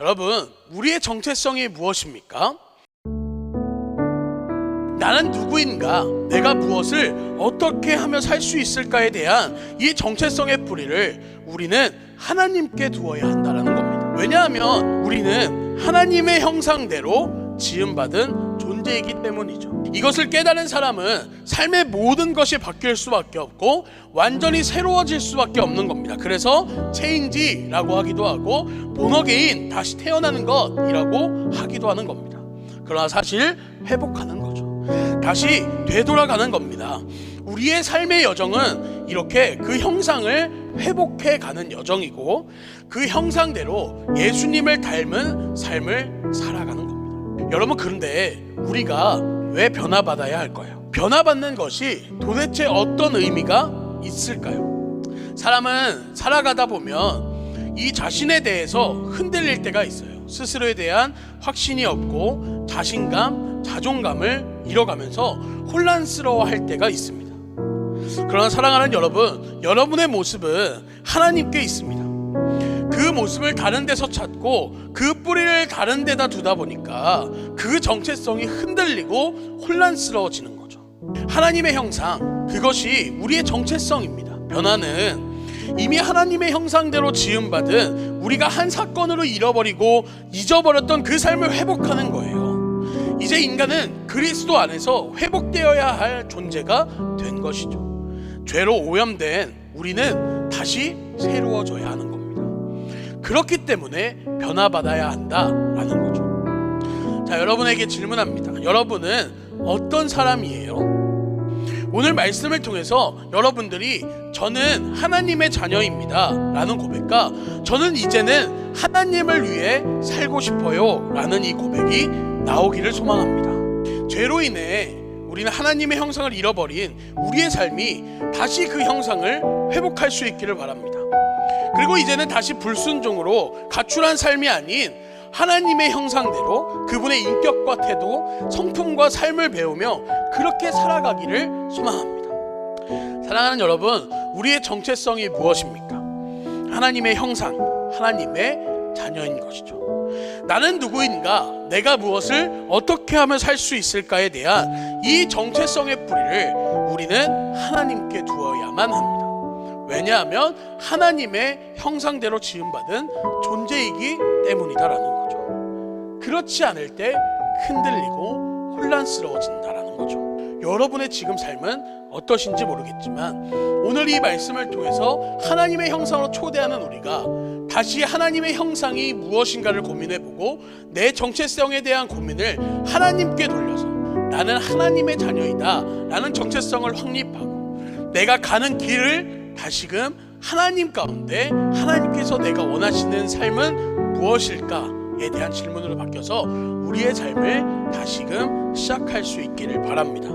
여러분, 우리의 정체성이 무엇입니까? 나는 누구인가? 내가 무엇을 어떻게 하며 살 수 있을까에 대한 이 정체성의 뿌리를 우리는 하나님께 두어야 한다는 겁니다. 왜냐하면 우리는 하나님의 형상대로 지음받은 존재이기 때문이죠. 이것을 깨달은 사람은 삶의 모든 것이 바뀔 수밖에 없고 완전히 새로워질 수밖에 없는 겁니다. 그래서 체인지라고 하기도 하고 본어게인, 다시 태어나는 것이라고 하기도 하는 겁니다. 그러나 사실 회복하는 거죠. 다시 되돌아가는 겁니다. 우리의 삶의 여정은 이렇게 그 형상을 회복해 가는 여정이고 그 형상대로 예수님을 닮은 삶을 살아가는 겁니다. 여러분, 그런데 우리가 왜 변화받아야 할까요? 변화받는 것이 도대체 어떤 의미가 있을까요? 사람은 살아가다 보면 이 자신에 대해서 흔들릴 때가 있어요. 스스로에 대한 확신이 없고 자신감, 자존감을 잃어가면서 혼란스러워할 때가 있습니다. 그러나 사랑하는 여러분, 여러분의 모습은 하나님께 있습니다. 그 모습을 다른 데서 찾고 그 뿌리를 다른 데다 두다 보니까 그 정체성이 흔들리고 혼란스러워지는 거죠. 하나님의 형상, 그것이 우리의 정체성입니다. 변화는 이미 하나님의 형상대로 지음받은 우리가 한 사건으로 잃어버리고 잊어버렸던 그 삶을 회복하는 거예요. 이제 인간은 그리스도 안에서 회복되어야 할 존재가 된 것이죠. 죄로 오염된 우리는 다시 새로워져야 하는 겁니다. 그렇기 때문에 변화받아야 한다라는 거죠. 자, 여러분에게 질문합니다. 여러분은 어떤 사람이에요? 오늘 말씀을 통해서 여러분들이 저는 하나님의 자녀입니다 라는 고백과 저는 이제는 하나님을 위해 살고 싶어요 라는 이 고백이 나오기를 소망합니다. 죄로 인해 우리는 하나님의 형상을 잃어버린 우리의 삶이 다시 그 형상을 회복할 수 있기를 바랍니다. 그리고 이제는 다시 불순종으로 가출한 삶이 아닌 하나님의 형상대로 그분의 인격과 태도, 성품과 삶을 배우며 그렇게 살아가기를 소망합니다. 사랑하는 여러분, 우리의 정체성이 무엇입니까? 하나님의 형상, 하나님의 자녀인 것이죠. 나는 누구인가? 내가 무엇을 어떻게 하면 살 수 있을까에 대한 이 정체성의 뿌리를 우리는 하나님께 두어야만 합니다. 왜냐하면 하나님의 형상대로 지음받은 존재이기 때문이다라는 거죠. 그렇지 않을 때 흔들리고 혼란스러워진다라는 거죠. 여러분의 지금 삶은 어떠신지 모르겠지만 오늘 이 말씀을 통해서 하나님의 형상으로 초대하는 우리가 다시 하나님의 형상이 무엇인가를 고민해보고 내 정체성에 대한 고민을 하나님께 돌려서 나는 하나님의 자녀이다 라는 정체성을 확립하고 내가 가는 길을 다시금 하나님 가운데 하나님께서 내가 원하시는 삶은 무엇일까에 대한 질문으로 바뀌어서 우리의 삶을 다시금 시작할 수 있기를 바랍니다.